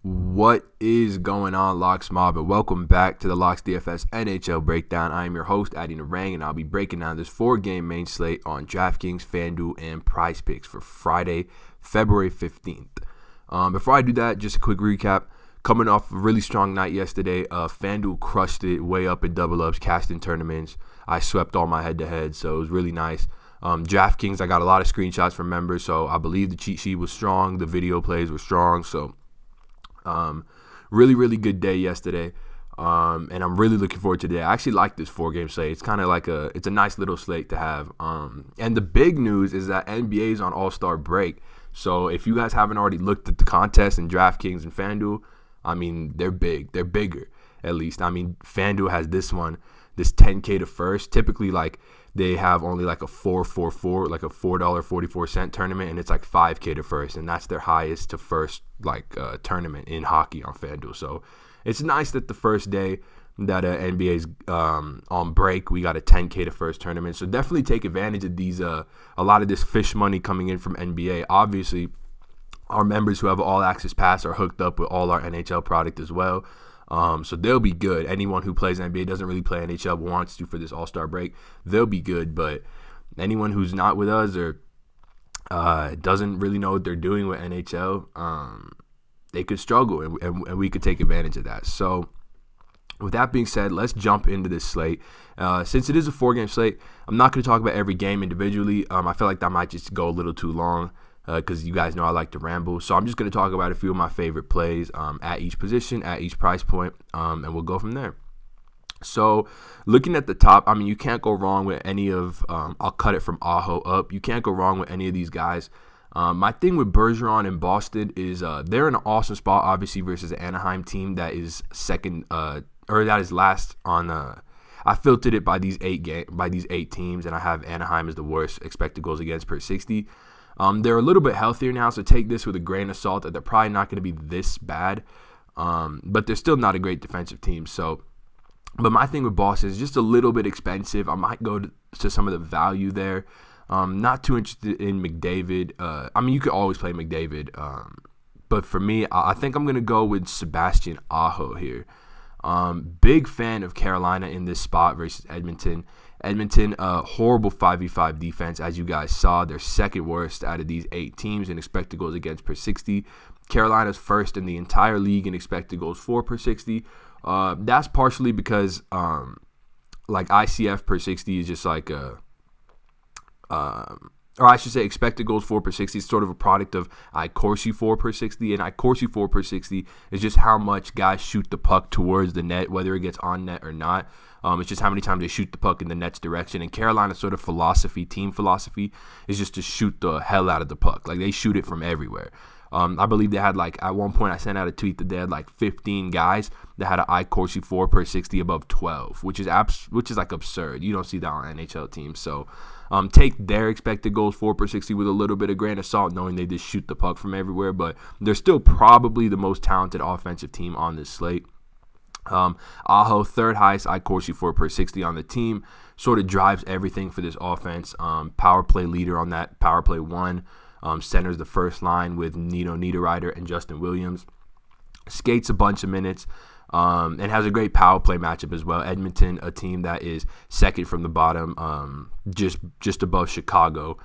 What is going on, Locks Mob, and welcome back to the Locks DFS NHL Breakdown. I am your host, Narang, and I'll be breaking down this 4-game main slate on DraftKings, FanDuel, and Prize Picks for Friday, February 15th. Before I do that, just a quick recap. Coming off a really strong night yesterday, FanDuel crushed it way up in double ups, casting tournaments. I swept all my head-to-head, so it was really nice. DraftKings, I got a lot of screenshots from members, so I believe the cheat sheet was strong. The video plays were strong, so really good day yesterday, and I'm really looking forward to today. I actually like this 4-game slate. It's kind of like it's a nice little slate to have. And the big news is that NBA is on All-Star break. So if you guys haven't already looked at the contest in DraftKings and FanDuel, I mean, they're big. They're bigger, at least. I mean, FanDuel has this $10K to first. Typically, like, they have only like a 4-4-4, like a $4.44 tournament, and it's like $5K to first, and that's their highest to first tournament in hockey on FanDuel. So it's nice that the first day that NBA's on break, we got a $10K to first tournament. So definitely take advantage of these a lot of this fish money coming in from NBA. Obviously, our members who have all access pass are hooked up with all our NHL product as well. So they'll be good. Anyone who plays NBA, doesn't really play NHL, but wants to for this All-Star break, they'll be good. But anyone who's not with us or doesn't really know what they're doing with NHL, they could struggle, and we could take advantage of that. So with that being said, let's jump into this slate. Since it is a 4-game slate, I'm not going to talk about every game individually. I feel like that might just go a little too long, because you guys know I like to ramble. So I'm just going to talk about a few of my favorite plays at each position, at each price point, and we'll go from there. So looking at the top, I mean, you can't go wrong with any of I'll cut it from Aho up. You can't go wrong with any of these guys. My thing with Bergeron in Boston is they're in an awesome spot, obviously, versus an Anaheim team that is second or that is last on I filtered it by these 8 teams, and I have Anaheim as the worst expected goals against per 60. They're a little bit healthier now, so take this with a grain of salt that they're probably not going to be this bad, but they're still not a great defensive team. So, but my thing with Boston is just a little bit expensive. I might go to some of the value there. Not too interested in McDavid. I mean, you could always play McDavid, but for me, I think I'm going to go with Sebastian Aho here. Big fan of Carolina in this spot versus Edmonton. Edmonton, horrible 5v5 defense, as you guys saw. They're second worst out of these 8 teams in expected goals against per 60. Carolina's first in the entire league in expected goals for per 60. That's partially because ICF per 60 is just like or I should say expected goals for per 60 is sort of a product of iCourse for per 60, and iCourse for per 60 is just how much guys shoot the puck towards the net, whether it gets on net or not. It's just how many times they shoot the puck in the net's direction. And Carolina's sort of team philosophy, is just to shoot the hell out of the puck. Like, they shoot it from everywhere. I believe they had, at one point I sent out a tweet that they had 15 guys that had an iCourse for per 60 above 12, which is absurd. You don't see that on NHL teams. So take their expected goals for per 60 with a little bit of grain of salt, knowing they just shoot the puck from everywhere. But they're still probably the most talented offensive team on this slate. Aho, third highest iCourse for per 60 on the team, sort of drives everything for this offense. Power play leader on that, power play 1. Centers the first line with Nino Niederreiter and Justin Williams. Skates a bunch of minutes, and has a great power play matchup as well. Edmonton, a team that is second from the bottom, just above Chicago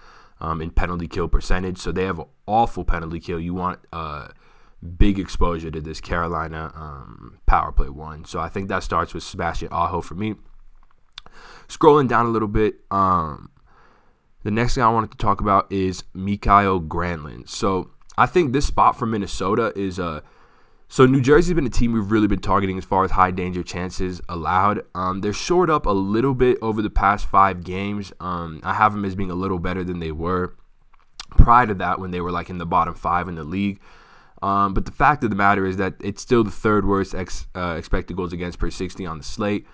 in penalty kill percentage. So they have an awful penalty kill. You want big exposure to this Carolina power play 1. So I think that starts with Sebastian Aho for me. Scrolling down a little bit, the next thing I wanted to talk about is Mikael Granlund. So I think this spot for Minnesota is so New Jersey's been a team we've really been targeting as far as high danger chances allowed. They're shored up a little bit over the past 5 games. I have them as being a little better than they were prior to that, when they were in the bottom 5 in the league. But the fact of the matter is that it's still the third worst expected goals against per 60 on the slate.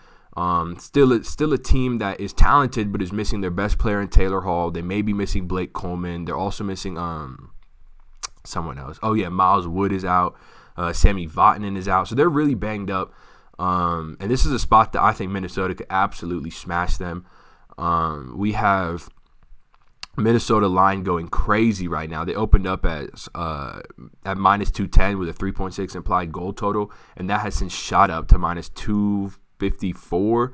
Still a team that is talented, but is missing their best player in Taylor Hall. They may be missing Blake Coleman. They're also missing someone else. Oh yeah, Miles Wood is out. Sami Vatanen is out. So they're really banged up. And this is a spot that I think Minnesota could absolutely smash them. We have Minnesota line going crazy right now. They opened up at minus 210 with a 3.6 implied goal total, and that has since shot up to minus 254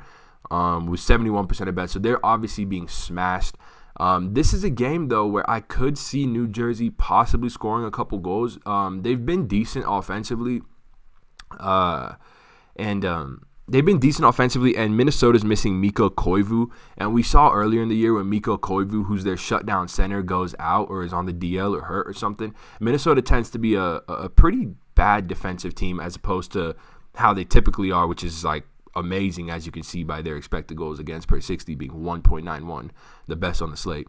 with 71% of bets. So they're obviously being smashed. This is a game, though, where I could see New Jersey possibly scoring a couple goals. They've been decent offensively, and Minnesota's missing Mikko Koivu. And we saw earlier in the year when Mikko Koivu, who's their shutdown center, goes out or is on the DL or hurt or something, Minnesota tends to be a pretty bad defensive team as opposed to how they typically are, which is like amazing, as you can see by their expected goals against per 60 being 1.91, the best on the slate.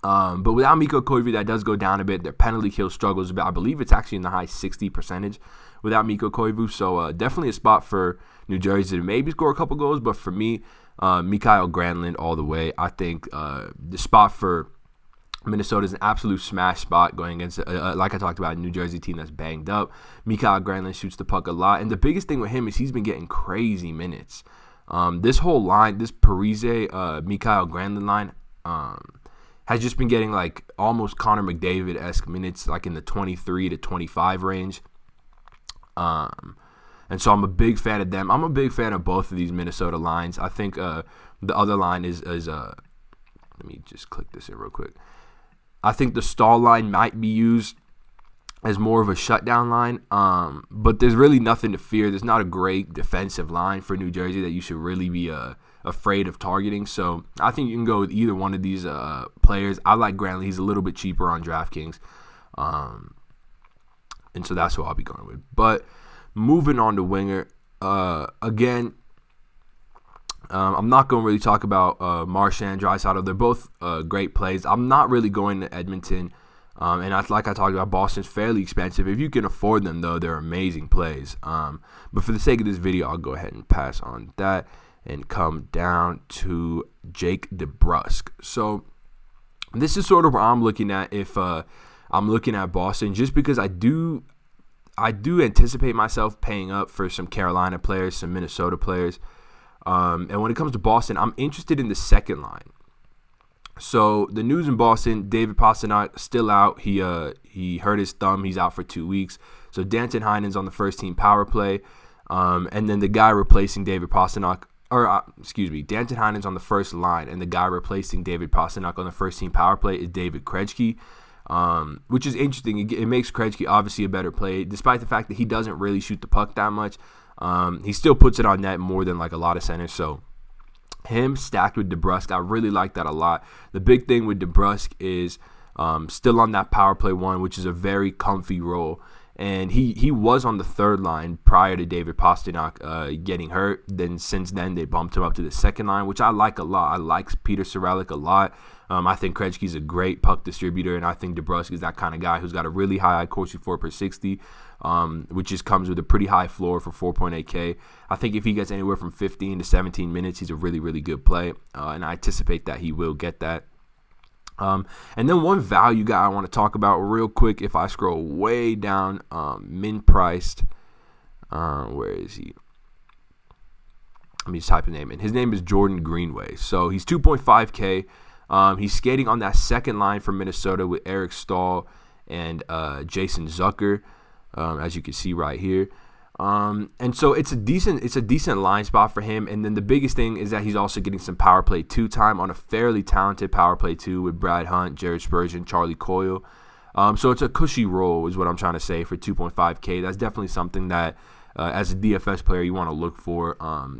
But without Mikko Koivu, that does go down a bit. Their penalty kill struggles a bit. I believe it's actually in the high 60% without Mikko Koivu. So definitely a spot for New Jersey to maybe score a couple goals. But for me, Mikael Granlund all the way. I think the spot for Minnesota is an absolute smash spot going against, like I talked about, a New Jersey team that's banged up. Mikael Granlund shoots the puck a lot. And the biggest thing with him is he's been getting crazy minutes. This whole line, this Parise, Mikael Granlund line, has just been getting like almost Connor McDavid-esque minutes, like in the 23 to 25 range. And so I'm a big fan of them. I'm a big fan of both of these Minnesota lines. I think the other line is let me just click this in real quick. I think the Stahl line might be used as more of a shutdown line, but there's really nothing to fear. There's not a great defensive line for New Jersey that you should really be afraid of targeting. So I think you can go with either one of these players. I like Granlund. He's a little bit cheaper on DraftKings, and so that's who I'll be going with. But moving on to winger, again, I'm not going to really talk about Marchand, Draisaitl. They're both great plays. I'm not really going to Edmonton. And like I talked about, Boston's fairly expensive. If you can afford them, though, they're amazing plays. But for the sake of this video, I'll go ahead and pass on that and come down to Jake DeBrusk. So this is sort of where I'm looking at if I'm looking at Boston, just because I do anticipate myself paying up for some Carolina players, some Minnesota players. And when it comes to Boston, I'm interested in the second line. So the news in Boston, David Pastrnak still out. He hurt his thumb. He's out for 2 weeks. So Danton Heinen's on the first team power play. And then the guy replacing David Pastrnak, Danton Heinen's on the first line, and the guy replacing David Pastrnak on the first team power play is David Krejci, which is interesting. It makes Krejci obviously a better play, despite the fact that he doesn't really shoot the puck that much. He still puts it on net more than like a lot of centers. So him stacked with DeBrusk, I really like that a lot. The big thing with DeBrusk is still on that power play one, which is a very comfy role. And he was on the third line prior to David Pastrnak getting hurt. Then since then, they bumped him up to the second line, which I like a lot. I like Peter Sarellik a lot. I think Krejci's a great puck distributor, and I think DeBrusk is that kind of guy who's got a really high Corsi 4 per 60, which just comes with a pretty high floor for 4.8K. I think if he gets anywhere from 15 to 17 minutes, he's a really, really good play, and I anticipate that he will get that. And then one value guy I want to talk about real quick, if I scroll way down, min-priced, where is he? Let me just type his name in. His name is Jordan Greenway. So he's 2.5K. He's skating on that second line for Minnesota with Eric Stahl and Jason Zucker, as you can see right here. And so it's a decent line spot for him. And then the biggest thing is that he's also getting some power play 2 time on a fairly talented power play 2 with Brad Hunt, Jared Spurgeon, Charlie Coyle. So it's a cushy role is what I'm trying to say for 2.5K. That's definitely something that as a DFS player you want to look for.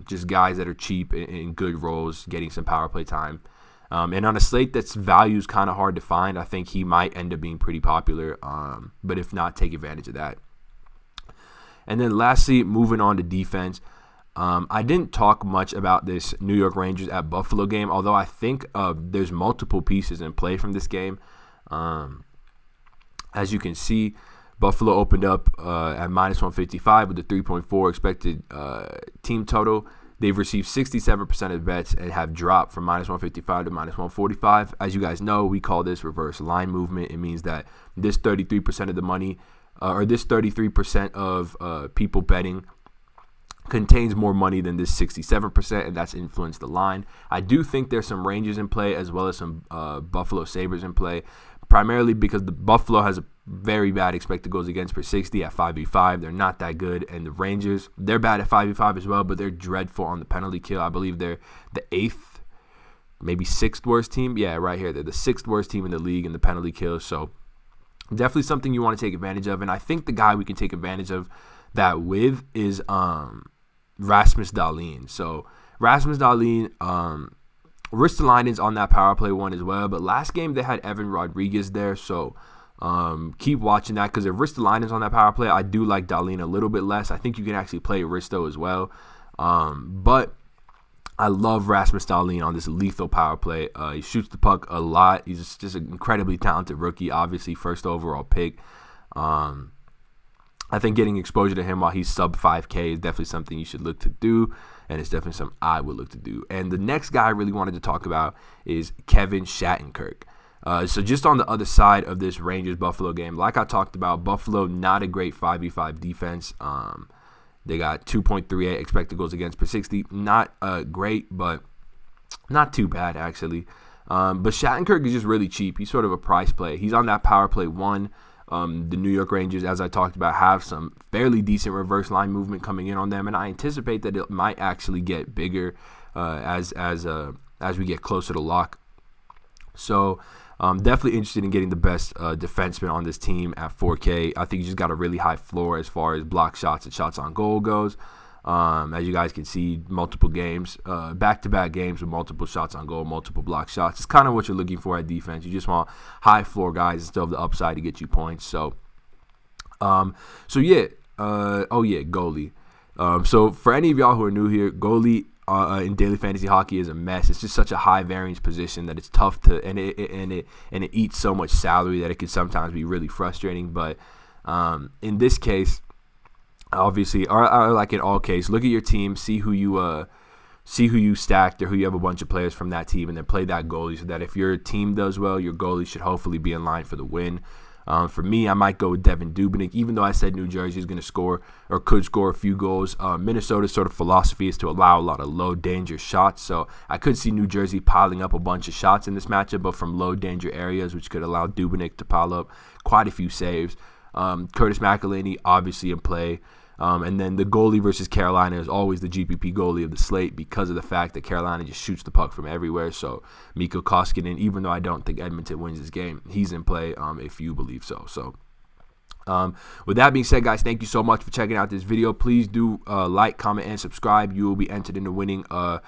Just guys that are cheap in good roles, getting some power play time. And on a slate that's values kind of hard to find, I think he might end up being pretty popular. But if not, take advantage of that. And then lastly, moving on to defense, I didn't talk much about this New York Rangers at Buffalo game, although I think there's multiple pieces in play from this game. As you can see, Buffalo opened up at minus 155 with a 3.4 expected team total. They've received 67% of bets and have dropped from minus 155 to minus 145. As you guys know, we call this reverse line movement. It means that this 33% of the money, or this 33% of people betting contains more money than this 67%, and that's influenced the line. I do think there's some Rangers in play as well as some Buffalo Sabres in play, primarily because the Buffalo has a very bad expected goals against per 60 at 5v5. They're not that good, and the Rangers, they're bad at 5v5 as well, but they're dreadful on the penalty kill. I believe they're the 8th, maybe 6th worst team. Yeah, right here. They're the 6th worst team in the league in the penalty kill, so definitely something you want to take advantage of, and I think the guy we can take advantage of that with is Rasmus Dahlin. So Rasmus Dahlin, Ristolainen's on that power play one as well. But last game they had Evan Rodriguez there, so keep watching that, because if Ristolainen's on that power play, I do like Dahlin a little bit less. I think you can actually play Risto as well. But I love Rasmus Dahlin on this lethal power play. He shoots the puck a lot. He's just an incredibly talented rookie, obviously first overall pick. I think getting exposure to him while he's sub 5K is definitely something you should look to do, and it's definitely something I would look to do. And the next guy I really wanted to talk about is Kevin Shattenkirk. So just on the other side of this Rangers-Buffalo game, like I talked about, Buffalo not a great 5v5 defense. They got 2.38 expected goals against per 60. Not great, but not too bad, actually. But Shattenkirk is just really cheap. He's sort of a price play. He's on that power play one. The New York Rangers, as I talked about, have some fairly decent reverse line movement coming in on them, and I anticipate that it might actually get bigger as we get closer to lock. So definitely interested in getting the best defenseman on this team at 4K. I think he just got a really high floor as far as block shots and shots on goal goes. As you guys can see, multiple games, back-to-back games with multiple shots on goal, multiple block shots. It's kind of what you're looking for at defense. You just want high floor guys instead of the upside to get you points. So, goalie. So for any of y'all who are new here, goalie in daily fantasy hockey is a mess. It's just such a high variance position that it's tough to, and it eats so much salary that it can sometimes be really frustrating. But in this case, obviously, or like in all cases, look at your team, see who you stacked or who you have a bunch of players from that team, and then play that goalie so that if your team does well, your goalie should hopefully be in line for the win. For me, I might go with Devin Dubnyk, even though I said New Jersey is going to score or could score a few goals. Minnesota's sort of philosophy is to allow a lot of low-danger shots, so I could see New Jersey piling up a bunch of shots in this matchup, but from low-danger areas, which could allow Dubnyk to pile up quite a few saves. Curtis McElhinney, obviously in play. And then the goalie versus Carolina is always the GPP goalie of the slate because of the fact that Carolina just shoots the puck from everywhere. So Mikko Koskinen, even though I don't think Edmonton wins this game, he's in play if you believe so. So with that being said, guys, thank you so much for checking out this video. Please do like, comment, and subscribe. You will be entered into winning a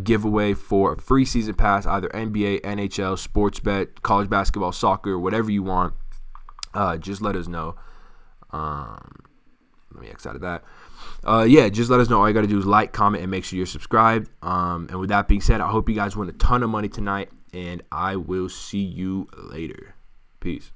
giveaway for a free season pass, either NBA, NHL, sports bet, college basketball, soccer, whatever you want. Just let us know. Let me X out of that. Just let us know. All you got to do is like, comment, and make sure you're subscribed. And with that being said, I hope you guys win a ton of money tonight, and I will see you later. Peace.